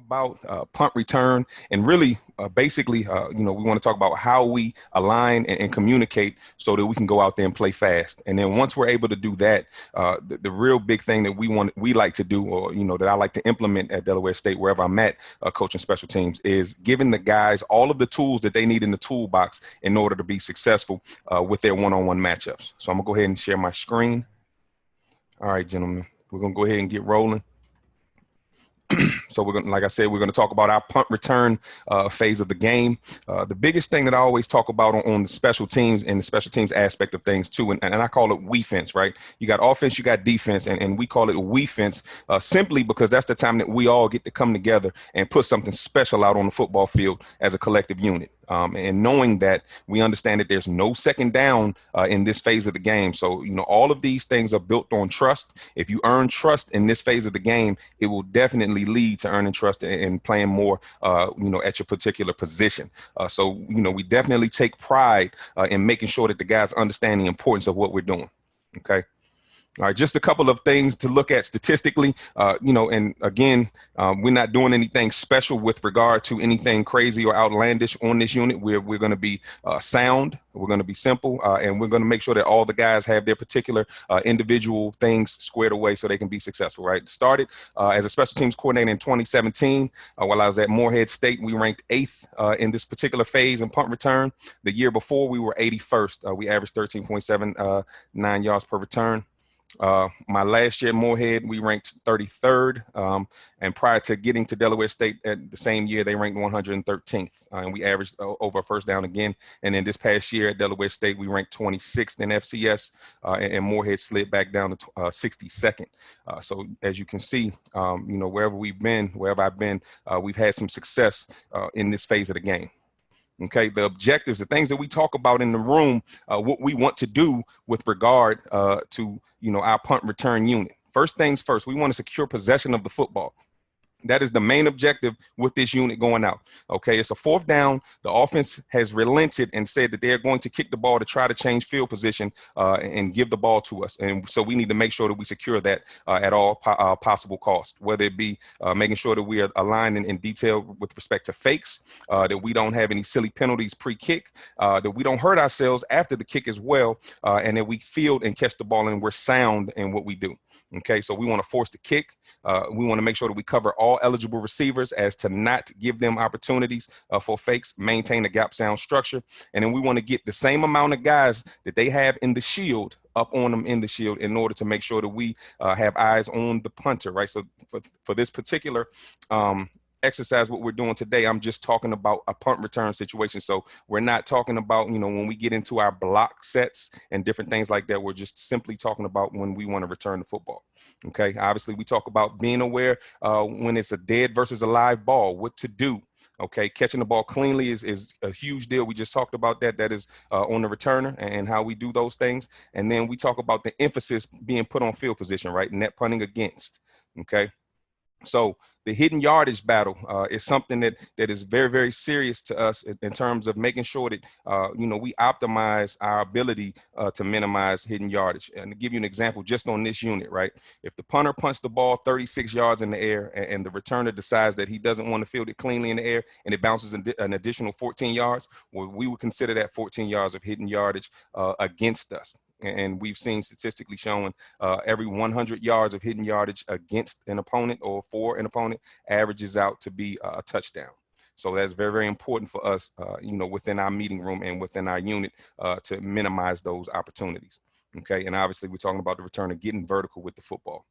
about punt return, and really basically, we want to talk about how we align and communicate so that we can go out there and play fast. And then once we're able to do that, the real big thing that we like to do, or that I like to implement at Delaware State, wherever I'm at coaching special teams, is giving the guys all of the tools that they need in the toolbox in order to be successful with their one-on-one matchups. So I'm gonna go ahead and share my screen. All right, gentlemen, we're gonna go ahead and get rolling. So we're going to, like I said, we're going to talk about our punt return phase of the game. The biggest thing that I always talk about on the special teams and the special teams aspect of things too, and I call it we fence, right? You got offense, you got defense, and we call it we fence simply because that's the time that we all get to come together and put something special out on the football field as a collective unit. And knowing that, we understand that there's no second down in this phase of the game. So, all of these things are built on trust. If you earn trust in this phase of the game, it will definitely lead to earning trust and playing more, at your particular position. So, we definitely take pride in making sure that the guys understand the importance of what we're doing. Okay. All right, just a couple of things to look at statistically, and again, we're not doing anything special with regard to anything crazy or outlandish on this unit. We're going to be sound, we're going to be simple, and we're going to make sure that all the guys have their particular individual things squared away so they can be successful, right? Started as a special teams coordinator in 2017. While I was at Morehead State, we ranked 8th in this particular phase in punt return. The year before, we were 81st. We averaged 13.79 yards per return. My last year at Morehead, we ranked 33rd. And prior to getting to Delaware State at the same year, they ranked 113th. And we averaged over a first down again. And then this past year at Delaware State, we ranked 26th in FCS, and Morehead slid back down to 62nd. So as you can see, wherever I've been, we've had some success in this phase of the game. Okay, the objectives, the things that we talk about in the room, what we want to do with regard to, our punt return unit. First things first, we want to secure possession of the football. That is the main objective with this unit going out. Okay, it's a 4th down. The offense has relented and said that they're going to kick the ball to try to change field position and give the ball to us. And so we need to make sure that we secure that at all possible cost, whether it be making sure that we are aligned in detail with respect to fakes, that we don't have any silly penalties pre-kick, that we don't hurt ourselves after the kick as well, and that we field and catch the ball and we're sound in what we do. Okay, so we want to force the kick. We want to make sure that we cover all eligible receivers as to not give them opportunities for fakes, maintain the gap sound structure. And then we want to get the same amount of guys that they have in the shield up on them in the shield in order to make sure that we have eyes on the punter, right? So for this particular exercise, what we're doing today, I'm just talking about a punt return situation. So we're not talking about, when we get into our block sets and different things like that, we're just simply talking about when we want to return the football. Okay. Obviously, we talk about being aware when it's a dead versus a live ball, what to do. Okay, catching the ball cleanly is a huge deal. We just talked about that. That is on the returner and how we do those things. And then we talk about the emphasis being put on field position, right? Net punting against. Okay. So the hidden yardage battle is something that is very, very serious to us in terms of making sure that, we optimize our ability to minimize hidden yardage. And to give you an example, just on this unit, right? If the punter punts the ball 36 yards in the air and the returner decides that he doesn't want to field it cleanly in the air and it bounces an additional 14 yards, well, we would consider that 14 yards of hidden yardage against us. And we've seen statistically showing every 100 yards of hidden yardage against an opponent or for an opponent averages out to be a touchdown. So that's very, very important for us, within our meeting room and within our unit to minimize those opportunities. Okay. And obviously we're talking about the returner getting vertical with the football.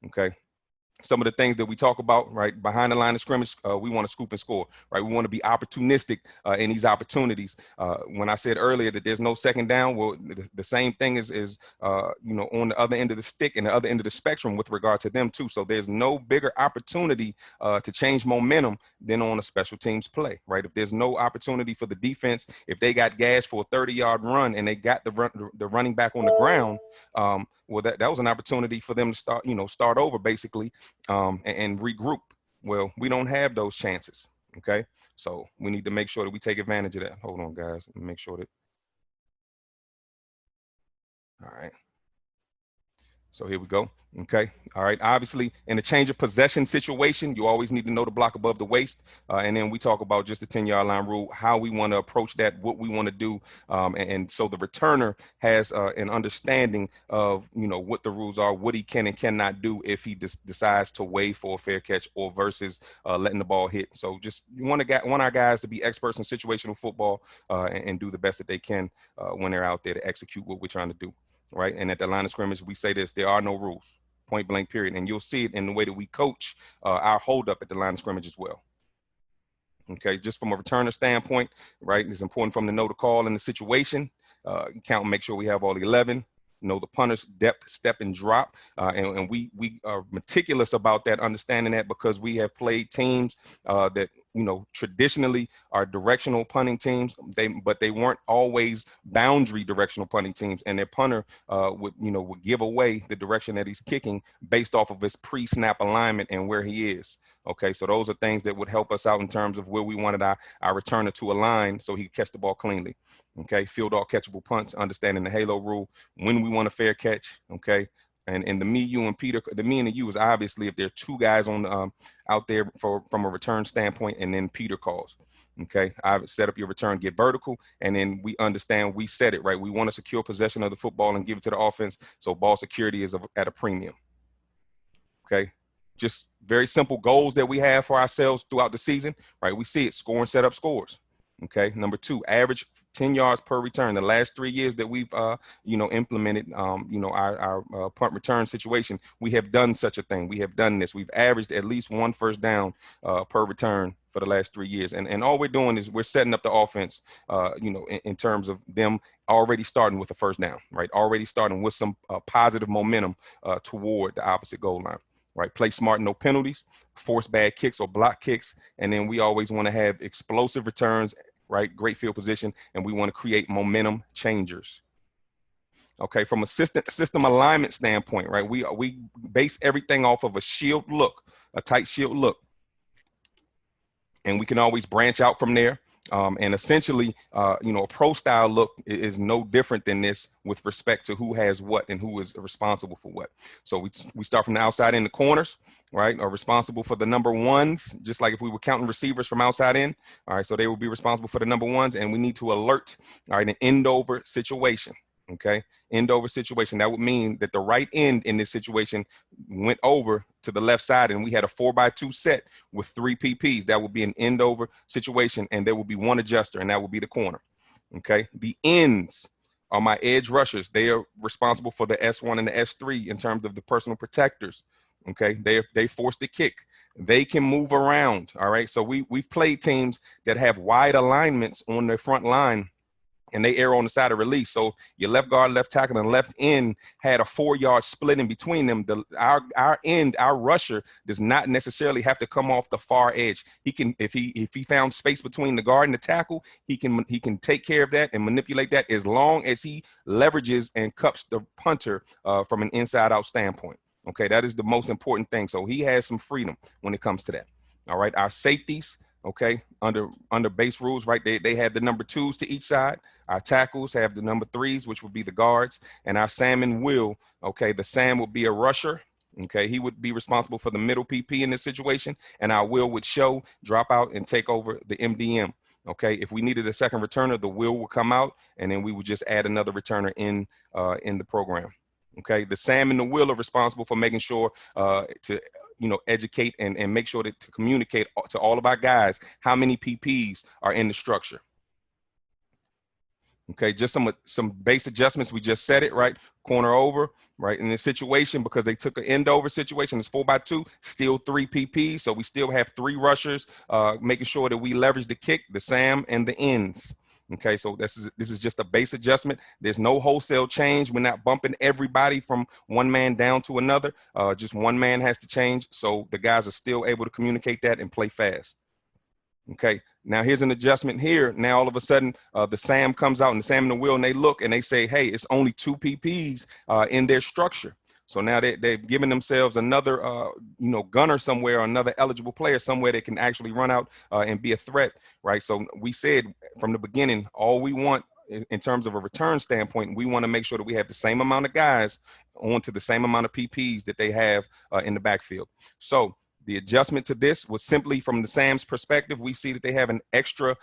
Okay. Some of the things that we talk about, right, behind the line of scrimmage, we want to scoop and score, right? We want to be opportunistic in these opportunities. When I said earlier that there's no second down, well, the same thing is on the other end of the stick and the other end of the spectrum with regard to them too. So there's no bigger opportunity to change momentum than on a special teams play, right? If there's no opportunity for the defense, if they got gas for a 30-yard run and they got the running back on the ground, well, that was an opportunity for them to start over basically and regroup. Well, we don't have those chances. Okay. So we need to make sure that we take advantage of that. Hold on, guys. Let me make sure that. All right. So here we go. Okay. All right. Obviously, in a change of possession situation, you always need to know the block above the waist. And then we talk about just the 10-yard line rule, how we want to approach that, what we want to do. And so the returner has an understanding of, what the rules are, what he can and cannot do if he decides to wait for a fair catch or versus letting the ball hit. So just want our guys to be experts in situational football and do the best that they can when they're out there to execute what we're trying to do. Right. And at the line of scrimmage, we say this: there are no rules, point blank, period. And you'll see it in the way that we coach our hold up at the line of scrimmage as well. Okay, just from a returner standpoint, right, it's important for them to know the call and the situation, count and make sure we have all 11, know the punter's depth, step, and drop. And we are meticulous about that, understanding that because we have played teams that, traditionally are directional punting teams, but they weren't always boundary directional punting teams. And their punter would give away the direction that he's kicking based off of his pre-snap alignment and where he is. Okay, so those are things that would help us out in terms of where we wanted our returner to align so he could catch the ball cleanly. Okay, field all catchable punts, understanding the halo rule, when we want a fair catch. Okay, and the me, you, and Peter, the me and the you is obviously if there are two guys on out there from a return standpoint, and then Peter calls. Okay, I set up your return, get vertical, and then we understand we set it right. We want to secure possession of the football and give it to the offense, so ball security is at a premium. Okay, just very simple goals that we have for ourselves throughout the season, right? We see it: score and set up scores. Okay, number 2, average 10 yards per return. The last 3 years that we've implemented our punt return situation, we have done such a thing. We have done this. We've averaged at least 1 first down per return for the last 3 years. And all we're doing is we're setting up the offense in terms of them already starting with a first down, right? Already starting with some positive momentum toward the opposite goal line. Right, play smart, no penalties, force bad kicks or block kicks, and then we always want to have explosive returns, right? Great field position, and we want to create momentum changers. Okay, from a system alignment standpoint, right? We base everything off of a shield look, a tight shield look, and we can always branch out from there. And essentially, a pro style look is no different than this with respect to who has what and who is responsible for what. So we start from the outside in, the corners, right, are responsible for the number ones, just like if we were counting receivers from outside in. All right, so they will be responsible for the number ones, and we need to alert, all right, an end over situation. Okay, end over situation. That would mean that the right end in this situation went over to the left side, and we had a 4x2 set with 3 PPs. That would be an end over situation, and there will be one adjuster, and that will be the corner. Okay, the ends are my edge rushers. They are responsible for the S1 and the S3 in terms of the personal protectors. Okay, they force the kick. They can move around. All right, so we've played teams that have wide alignments on their front line, and they err on the side of release. So your left guard, left tackle, and left end had a 4-yard split in between them. Our rusher does not necessarily have to come off the far edge. He can, if he found space between the guard and the tackle, he can take care of that and manipulate that as long as he leverages and cups the punter from an inside out standpoint. Okay, that is the most important thing. So he has some freedom when it comes to that. All right, our safeties. Okay, under base rules, right? They have the number 2s to each side. Our tackles have the number 3s, which would be the guards, and our Sam will. Okay, the Sam will be a rusher. Okay, he would be responsible for the middle PP in this situation, and our Will would show, drop out, and take over the MDM. Okay, if we needed a second returner, the Will would come out, and then we would just add another returner in the program. Okay, the Sam and the Will are responsible for making sure to educate and make sure to communicate to all of our guys how many PPs are in the structure. Okay, just some base adjustments. We just said it, right? Corner over, right? In this situation, because they took an end over situation, it's 4x2, still 3 PPs. So we still have 3 rushers, making sure that we leverage the kick, the Sam, and the ends. Okay, so this is just a base adjustment. There's no wholesale change. We're not bumping everybody from one man down to another. Just one man has to change, so the guys are still able to communicate that and play fast. Okay, now here's an adjustment here. Now all of a sudden, the Sam comes out, and the Sam and the Will, and they look and they say, hey, it's only 2 PPs in their structure. So now they've given themselves another, gunner somewhere, or another eligible player somewhere that can actually run out and be a threat, right? So we said from the beginning, all we want in terms of a return standpoint, we want to make sure that we have the same amount of guys onto the same amount of PPs that they have in the backfield. So the adjustment to this was simply from the Sam's perspective. We see that they have an extra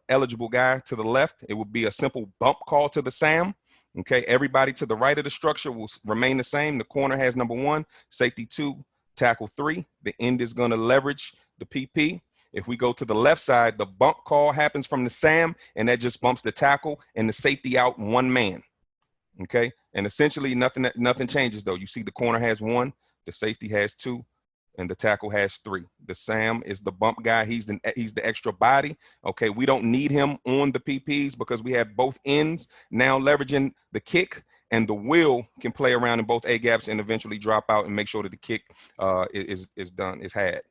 eligible guy to the left. It would be a simple bump call to the Sam. Okay, everybody to the right of the structure will remain the same. The corner has number 1, safety 2, tackle 3. The end is going to leverage the PP. If we go to the left side, the bump call happens from the Sam, and that just bumps the tackle and the safety out 1 man. Okay, and essentially nothing changes though. You see the corner has 1, the safety has 2, and the tackle has 3. The Sam is the bump guy. He's the extra body. Okay, we don't need him on the PPs because we have both ends now leveraging the kick, and the will can play around in both A gaps and eventually drop out and make sure that the kick is had.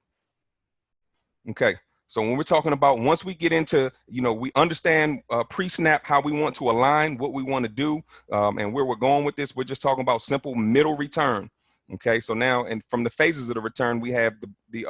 Okay. So when we're talking about, once we get into, we understand pre-snap how we want to align, what we want to do, and where we're going with this, we're just talking about simple middle return. Okay, so now, and from the phases of the return, we have the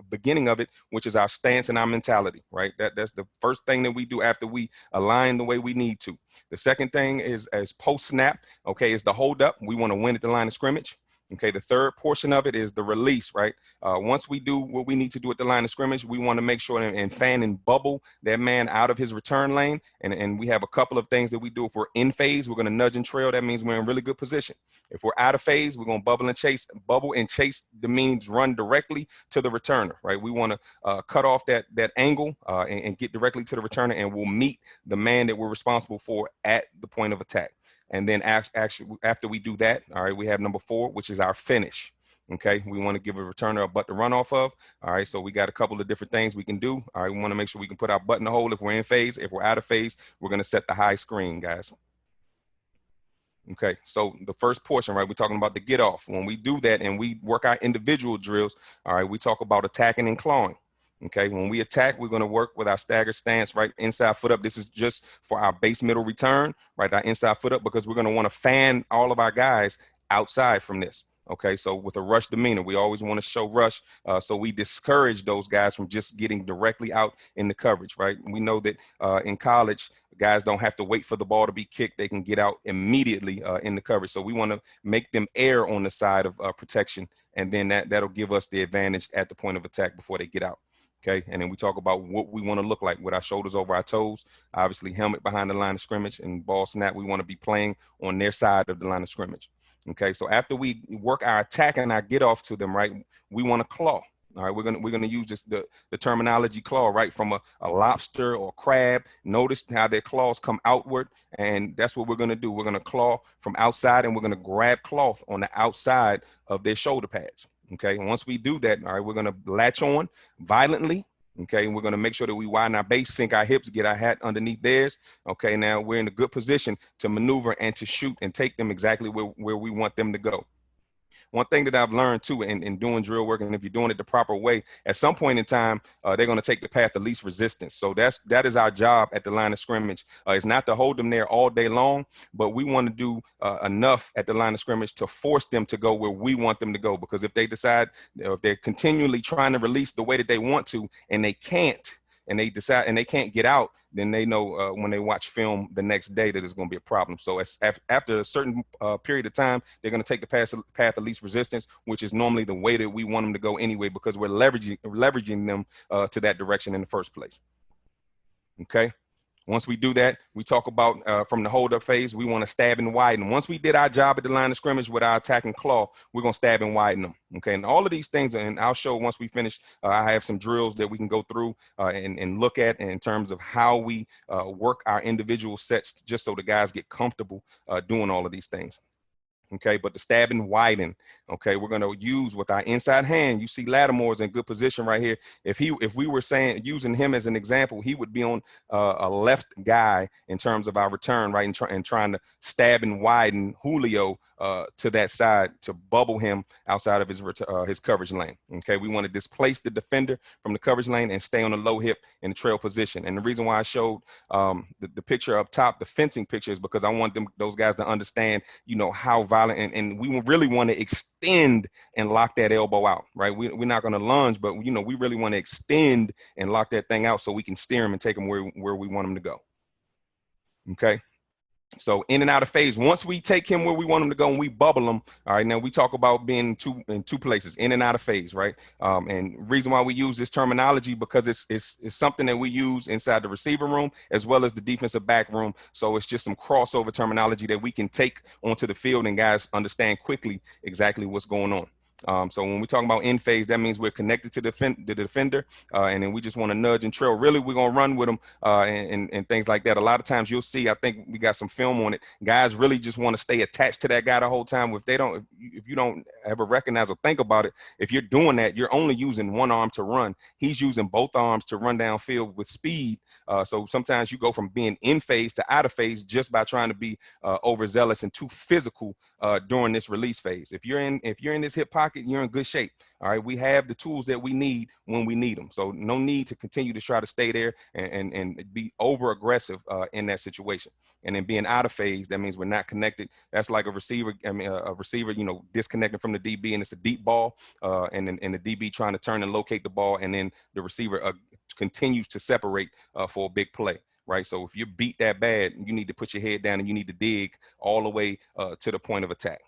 beginning of it, which is our stance and our mentality, right? That's the first thing that we do after we align the way we need to. The second thing is as post-snap, okay, is the hold up. We want to win at the line of scrimmage. Okay, the third portion of it is the release, right? Once we do what we need to do at the line of scrimmage, we want to make sure and fan and bubble that man out of his return lane. And we have a couple of things that we do. If we're in phase, we're going to nudge and trail. That means we're in really good position. If we're out of phase, we're going to bubble and chase. Bubble and chase means run directly to the returner, right? We want to cut off that angle and get directly to the returner, and we'll meet the man that we're responsible for at the point of attack. And then actually, after we do that, all right, we have number 4, which is our finish. Okay, we want to give a returner a butt to run off of. All right, so we got a couple of different things we can do. All right, we want to make sure we can put our butt in the hole if we're in phase. If we're out of phase, we're going to set the high screen, guys. Okay, so the first portion, right, we're talking about the get off. When we do that and we work our individual drills, all right, we talk about attacking and clawing. Okay, when we attack, we're going to work with our stagger stance, right? Inside foot up. This is just for our base middle return, right? Our inside foot up, because we're going to want to fan all of our guys outside from this. Okay, so with a rush demeanor, we always want to show rush. So we discourage those guys from just getting directly out in the coverage, right? We know that in college, guys don't have to wait for the ball to be kicked. They can get out immediately in the coverage. So we want to make them err on the side of protection. And then that'll give us the advantage at the point of attack before they get out. Okay, and then we talk about what we want to look like with our shoulders over our toes, obviously helmet behind the line of scrimmage, and ball snap, we want to be playing on their side of the line of scrimmage. Okay, so after we work our attack and our get off to them, right, we want to claw. All right, we're gonna use this the terminology claw, right, from a lobster or crab. Notice how their claws come outward, and that's what we're gonna do. We're gonna claw from outside, and we're gonna grab cloth on the outside of their shoulder pads. Okay, and once we do that, all right, we're going to latch on violently. Okay, and we're going to make sure that we widen our base, sink our hips, get our hat underneath theirs. Okay, now we're in a good position to maneuver and to shoot and take them exactly where we want them to go. One thing that I've learned too in doing drill work, and if you're doing it the proper way, at some point in time, they're going to take the path of least resistance. So that is our job at the line of scrimmage. It's not to hold them there all day long, but we want to do enough at the line of scrimmage to force them to go where we want them to go. Because if they decide, if they're continually trying to release the way that they want to, and they can't, and they decide and they can't get out, then they know when they watch film the next day that it's going to be a problem. So after a certain period of time, they're going to take the path of least resistance, which is normally the way that we want them to go anyway, because we're leveraging them to that direction in the first place. Okay. Once we do that, we talk about from the hold-up phase, we want to stab and widen. Once we did our job at the line of scrimmage with our attack and claw, we're going to stab and widen them. Okay, and all of these things, and I'll show once we finish, I have some drills that we can go through and look at in terms of how we work our individual sets, just so the guys get comfortable doing all of these things. Okay, but the stab and widen, okay, we're going to use with our inside hand. You see Lattimore's in good position right here. If we were using him as an example, he would be on a left guy in terms of our return, right, and trying to stab and widen Julio to that side to bubble him outside of his coverage lane. Okay, we want to displace the defender from the coverage lane and stay on the low hip in the trail position. And the reason why I showed the picture up top, the fencing picture, is because I want those guys to understand, how violent, and we really want to extend and lock that elbow out, right? We're not going to lunge, but we really want to extend and lock that thing out so we can steer them and take them where we want them to go. Okay. So in and out of phase. Once we take him where we want him to go and we bubble him, all right. Now we talk about being in two places, in and out of phase, right? And reason why we use this terminology because it's something that we use inside the receiver room as well as the defensive back room. So it's just some crossover terminology that we can take onto the field and guys understand quickly exactly what's going on. So when we talk about in phase, that means we're connected to the defender, and then we just want to nudge and trail. Really, we're gonna run with them and things like that. A lot of times you'll see, I think we got some film on it. Guys really just want to stay attached to that guy the whole time. If they don't, if you don't ever recognize or think about it, if you're doing that, you're only using one arm to run. He's using both arms to run downfield with speed. So sometimes you go from being in phase to out of phase just by trying to be overzealous and too physical during this release phase. If you're in this hip pocket, you're in good shape. All right, we have the tools that we need when we need them. So no need to continue to try to stay there and be over aggressive in that situation. And then being out of phase, that means we're not connected. That's like a receiver. I mean, a receiver, disconnecting from the DB, and it's a deep ball, and the DB trying to turn and locate the ball, and then the receiver continues to separate for a big play. Right. So if you beat that bad, you need to put your head down and you need to dig all the way to the point of attack.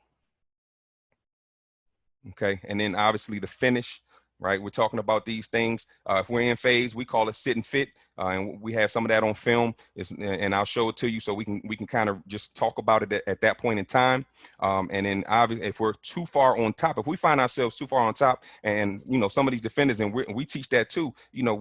Okay. And then obviously the finish, right? We're talking about these things. If we're in phase, we call it sit and fit. And we have some of that on film, and I'll show it to you so we can kind of just talk about it at that point in time. And then obviously, if we're too far on top, if we find ourselves too far on top, and some of these defenders, and we teach that too.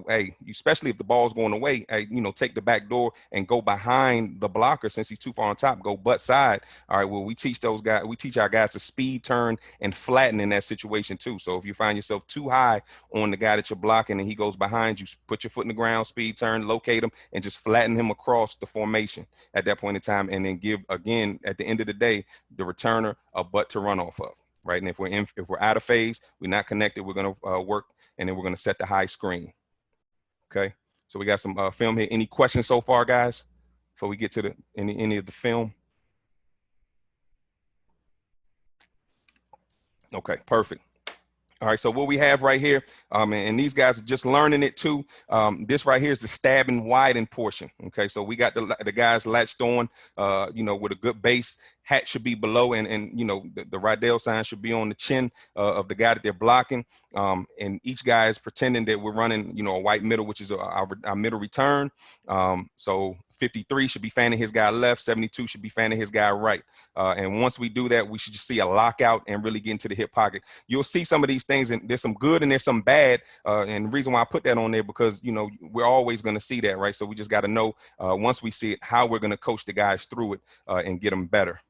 Hey, especially if the ball's going away, hey, take the back door and go behind the blocker since he's too far on top. Go butt side. All right. Well, we teach those guys. We teach our guys to speed, turn, and flatten in that situation too. So if you find yourself too high on the guy that you're blocking and he goes behind you, put your foot in the ground, speed, turn, locate him, and just flatten him across the formation at that point in time, and then give, again, at the end of the day, the returner a butt to run off of, right? And if we're out of phase, we're not connected, we're going to work, and then we're going to set the high screen. Okay, so we got some film here. Any questions so far, guys, before we get to any of the film? Okay, perfect. All right, so what we have right here, and these guys are just learning it too. This right here is the stab and widen portion. Okay, so we got the guys latched on, with a good base. Hat should be below, and the Rydell sign should be on the chin of the guy that they're blocking. And each guy is pretending that we're running, a white middle, which is our middle return. So 53 should be fanning his guy left, 72 should be fanning his guy right. And once we do that, we should just see a lockout and really get into the hip pocket. You'll see some of these things, and there's some good and there's some bad. And the reason why I put that on there, because, we're always going to see that, right? So we just got to know once we see it, how we're going to coach the guys through it and get them better.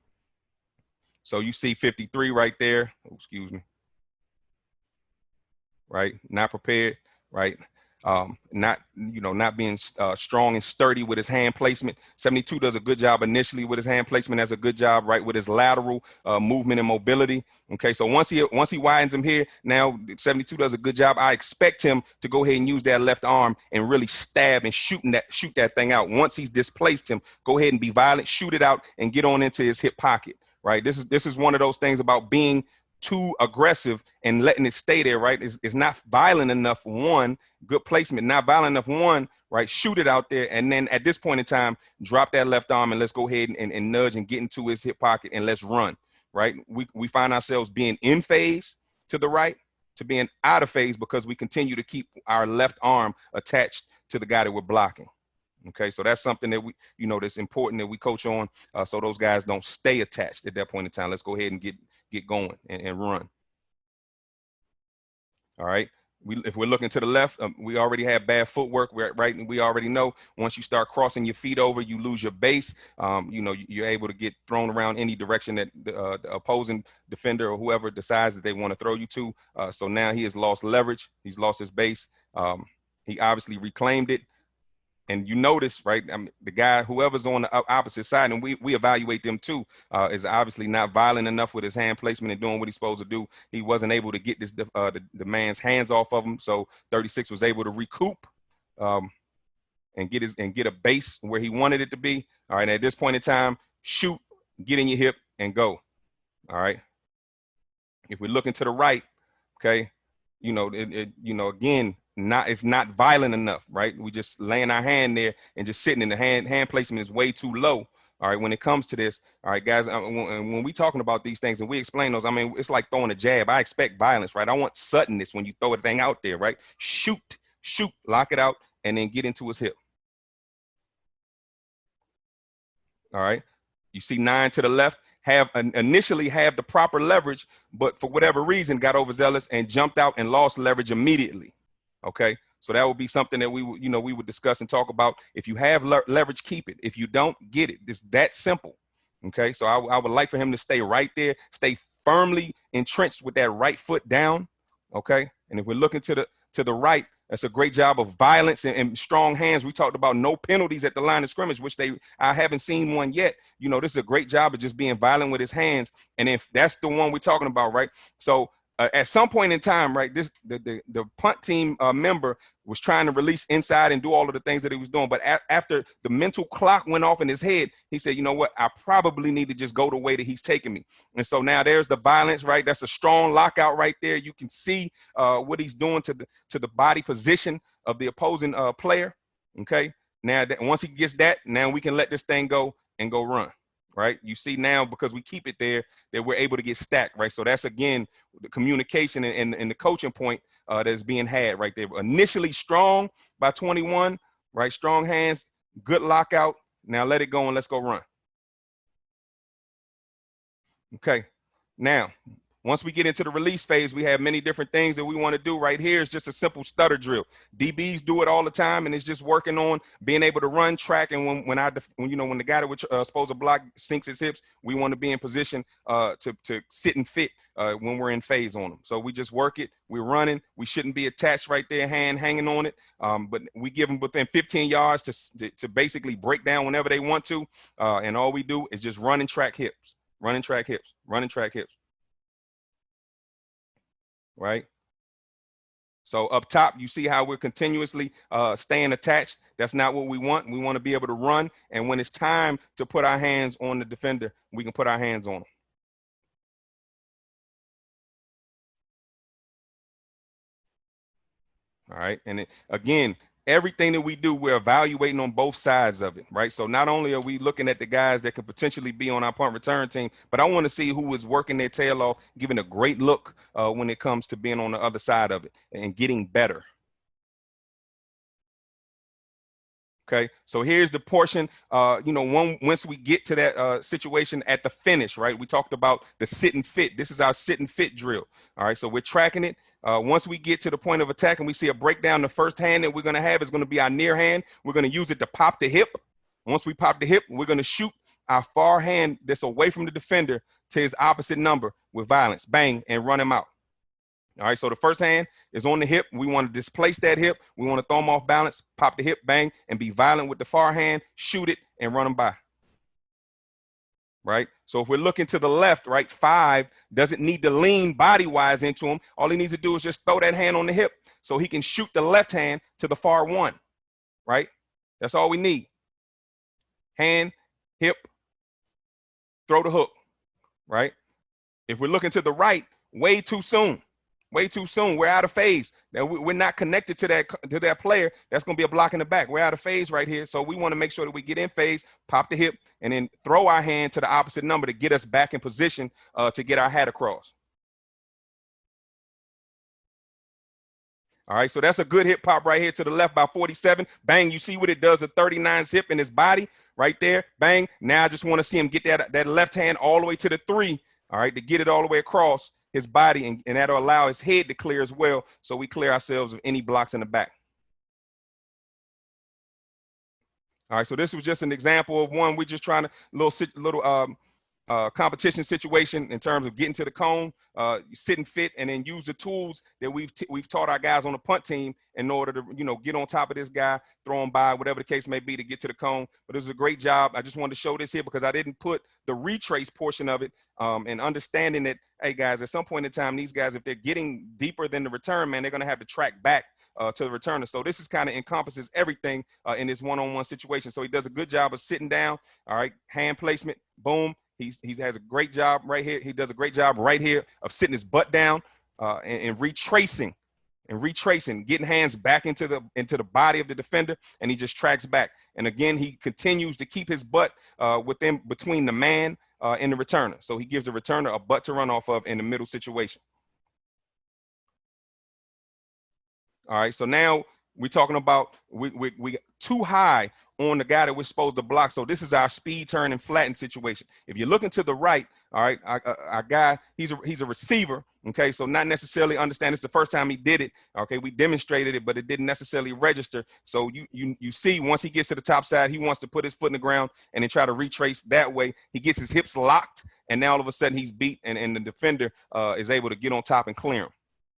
So you see 53 right there. Oh, excuse me. Right. Not prepared. Right. Not being strong and sturdy with his hand placement. 72 does a good job initially with his hand placement. Has a good job right with his lateral movement and mobility. Okay, so once he widens him here, now 72 does a good job. I expect him to go ahead and use that left arm and really stab and shoot that thing out. Once he's displaced him, go ahead and be violent, shoot it out, and get on into his hip pocket. Right. This is one of those things about being too aggressive and letting it stay there, right? It's not violent enough. One, good placement, not violent enough. One, right? Shoot it out there. And then at this point in time, drop that left arm and let's go ahead and nudge and get into his hip pocket and let's run, right? We find ourselves being in phase to the right to being out of phase because we continue to keep our left arm attached to the guy that we're blocking. Okay, so that's something that that's important that we coach on, so those guys don't stay attached at that point in time. Let's go ahead and get going and run. All right. If we're looking to the left, we already have bad footwork, right? And we already know once you start crossing your feet over, you lose your base. You're able to get thrown around any direction that the opposing defender or whoever decides that they want to throw you to. So now he has lost leverage. He's lost his base. He obviously reclaimed it. And you notice, right, the guy, whoever's on the opposite side, and we evaluate them too, is obviously not violent enough with his hand placement and doing what he's supposed to do. He wasn't able to get the man's hands off of him. So 36 was able to recoup and get a base where he wanted it to be. All right, at this point in time, shoot, get in your hip, and go. All right. If we're looking to the right, okay, again, it's not violent enough, right? We just laying our hand there and just sitting in the hand placement is way too low. All right, when it comes to this, all right, guys, when we talking about these things and we explain those, I mean, it's like throwing a jab. I expect violence, right? I want suddenness when you throw a thing out there, right? Shoot, lock it out, and then get into his hip. All right. You see 9 to the left, initially have the proper leverage, but for whatever reason got overzealous and jumped out and lost leverage immediately. Okay. So that would be something that we would discuss and talk about. If you have leverage, keep it. If you don't, get it. It's that simple. Okay. So I would like for him to stay right there, stay firmly entrenched with that right foot down. Okay. And if we're looking to the right, that's a great job of violence and strong hands. We talked about no penalties at the line of scrimmage, which I haven't seen one yet. This is a great job of just being violent with his hands. And if that's the one we're talking about, right? So at some point in time, right, the punt team member was trying to release inside and do all of the things that he was doing. But after the mental clock went off in his head, he said, you know what, I probably need to just go the way that he's taking me. And so now there's the violence, right? That's a strong lockout right there. You can see what he's doing to the body position of the opposing player. Okay. Now, once he gets that, now we can let this thing go and go run. Right. You see now, because we keep it there, that we're able to get stacked. Right. So that's, again, the communication and the coaching point that's being had right there. Initially strong by 21. Right. Strong hands. Good lockout. Now let it go and let's go run. Okay. Now, once we get into the release phase, we have many different things that we want to do. Right here is just a simple stutter drill. DBs do it all the time, and it's just working on being able to run, track, and when the guy that we're supposed to block sinks his hips, we want to be in position to sit and fit when we're in phase on them. So we just work it. We're running. We shouldn't be attached right there, hand hanging on it. But we give them within 15 yards to basically break down whenever they want to, and all we do is just run and track hips, run and track hips, run and track hips. Right? So up top, you see how we're continuously staying attached. That's not what we want. We want to be able to run. And when it's time to put our hands on the defender, we can put our hands on them. All right. And again, everything that we do, we're evaluating on both sides of it, right? So not only are we looking at the guys that could potentially be on our punt return team, but I want to see who is working their tail off, giving a great look when it comes to being on the other side of it and getting better. Okay, so here's the portion, once we get to that situation at the finish, right? We talked about the sit and fit. This is our sit and fit drill. All right, so we're tracking it. Once we get to the point of attack and we see a breakdown, the first hand that we're going to have is going to be our near hand. We're going to use it to pop the hip. Once we pop the hip, we're going to shoot our far hand that's away from the defender to his opposite number with violence, bang, and run him out. All right, so the first hand is on the hip. We want to displace that hip. We want to throw them off balance, pop the hip, bang, and be violent with the far hand, shoot it, and run them by. Right? So if we're looking to the left, right, 5 doesn't need to lean body-wise into him. All he needs to do is just throw that hand on the hip so he can shoot the left hand to the far 1. Right? That's all we need. Hand, hip, throw the hook. Right? If we're looking to the right, way too soon. Way too soon. We're out of phase. Now we're not connected to that player. That's going to be a block in the back. We're out of phase right here. So we want to make sure that we get in phase, pop the hip, and then throw our hand to the opposite number to get us back in position to get our hat across. All right, so that's a good hip pop right here to the left by 47. Bang, you see what it does, a 39's hip in his body right there. Bang. Now I just want to see him get that left hand all the way to the 3, all right, to get it all the way across his body, and that'll allow his head to clear as well, so we clear ourselves of any blocks in the back. All right, so this was just an example of one. We're just trying to little competition situation in terms of getting to the cone, sit and fit, and then use the tools that we've taught our guys on the punt team in order to get on top of this guy, throw him by, whatever the case may be, to get to the cone. But it was a great job. I just wanted to show this here because I didn't put the retrace portion of it, and understanding that, hey guys, at some point in time, these guys, if they're getting deeper than the return man, they're going to have to track back to the returner. So this is kind of encompasses everything in this one-on-one situation. So he does a good job of sitting down. All right, hand placement, boom. He has a great job right here. He does a great job right here of sitting his butt down and retracing and retracing, getting hands back into the body of the defender, and he just tracks back. And again, he continues to keep his butt between the man and the returner. So he gives the returner a butt to run off of in the middle situation. All right, so now we're talking about we too high on the guy that we're supposed to block. So this is our speed, turn, and flatten situation. If you're looking to the right, all right, our guy, he's a receiver. Okay, so not necessarily understand it's the first time he did it. Okay, we demonstrated it, but it didn't necessarily register. So you see, once he gets to the top side, he wants to put his foot in the ground and then try to retrace that way. He gets his hips locked, and now all of a sudden he's beat, and the defender is able to get on top and clear him.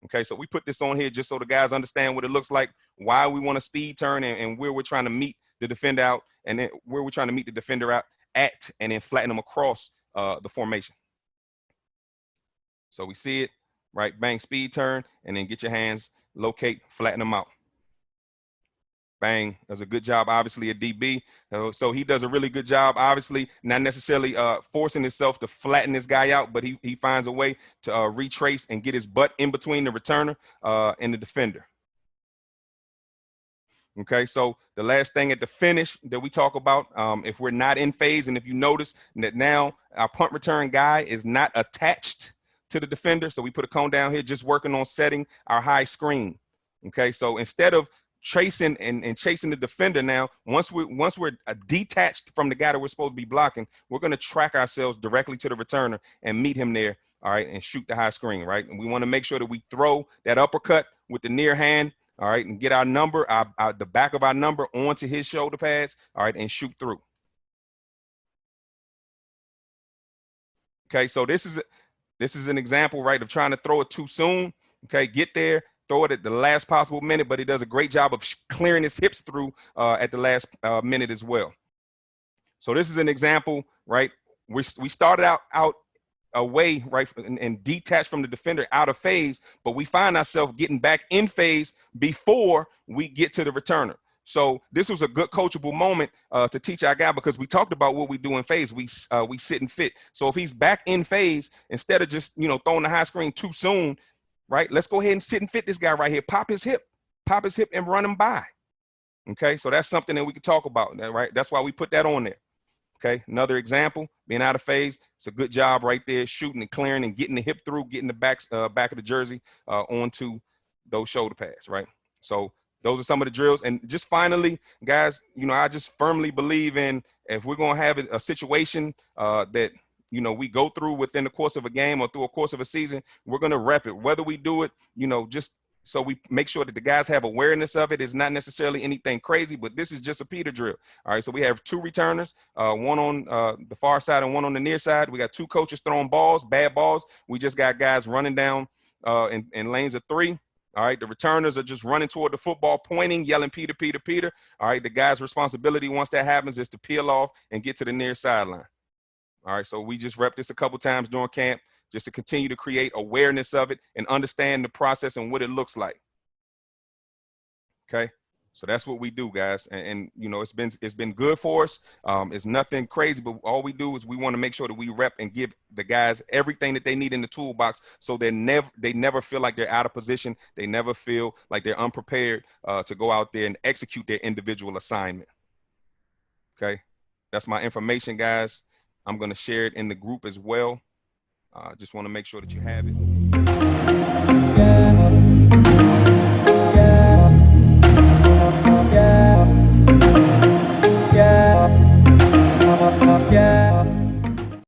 Okay, so we put this on here just so the guys understand what it looks like, why we want to speed turn, and where we're trying to meet the defender out, and then where we're trying to meet the defender out at, and then flatten them across the formation. So we see it, right? Bang, speed turn, and then get your hands, locate, flatten them out. Bang, does a good job, obviously, at DB. So he does a really good job, obviously, not necessarily forcing himself to flatten this guy out, but he finds a way to retrace and get his butt in between the returner and the defender. Okay, so the last thing at the finish that we talk about, if we're not in phase, and if you notice that now our punt return guy is not attached to the defender, so we put a cone down here just working on setting our high screen. Okay, so instead of chasing and chasing the defender, now once we're detached from the guy that we're supposed to be blocking, we're going to track ourselves directly to the returner and meet him there, all right, and shoot the high screen, right? And we want to make sure that we throw that uppercut with the near hand, all right, and get our number, the back of our number onto his shoulder pads, all right, and shoot through. Okay, so this is an example, right, of trying to throw it too soon. Okay, get there, throw it at the last possible minute, but he does a great job of clearing his hips through at the last minute as well. So this is an example, right? We started out away, right, and detached from the defender, out of phase, but we find ourselves getting back in phase before we get to the returner. So this was a good coachable moment to teach our guy, because we talked about what we do in phase. We sit and fit. So if he's back in phase, instead of just throwing the high screen too soon, right? Let's go ahead and sit and fit this guy right here. Pop his hip, and run him by. Okay, so that's something that we can talk about, right? That's why we put that on there. Okay, another example, being out of phase. It's a good job right there, shooting and clearing and getting the hip through, getting the back of the jersey onto those shoulder pads, right? So those are some of the drills. And just finally, guys, I just firmly believe in, if we're going to have a situation that we go through within the course of a game or through a course of a season, we're going to rep it. Whether we do it, just so we make sure that the guys have awareness of it. It's not necessarily anything crazy, but this is just a Peter drill. All right, so we have two returners, one on the far side and one on the near side. We got two coaches throwing balls, bad balls. We just got guys running down in lanes of three. All right, the returners are just running toward the football, pointing, yelling, Peter, Peter, Peter. All right, the guy's responsibility once that happens is to peel off and get to the near sideline. All right, so we just rep this a couple times during camp, just to continue to create awareness of it and understand the process and what it looks like. Okay, so that's what we do, guys, and it's been good for us. It's nothing crazy, but all we do is we want to make sure that we rep and give the guys everything that they need in the toolbox, so they never feel like they're out of position. They never feel like they're unprepared to go out there and execute their individual assignment. Okay, that's my information, guys. I'm going to share it in the group as well. Just want to make sure that you have it. Yeah.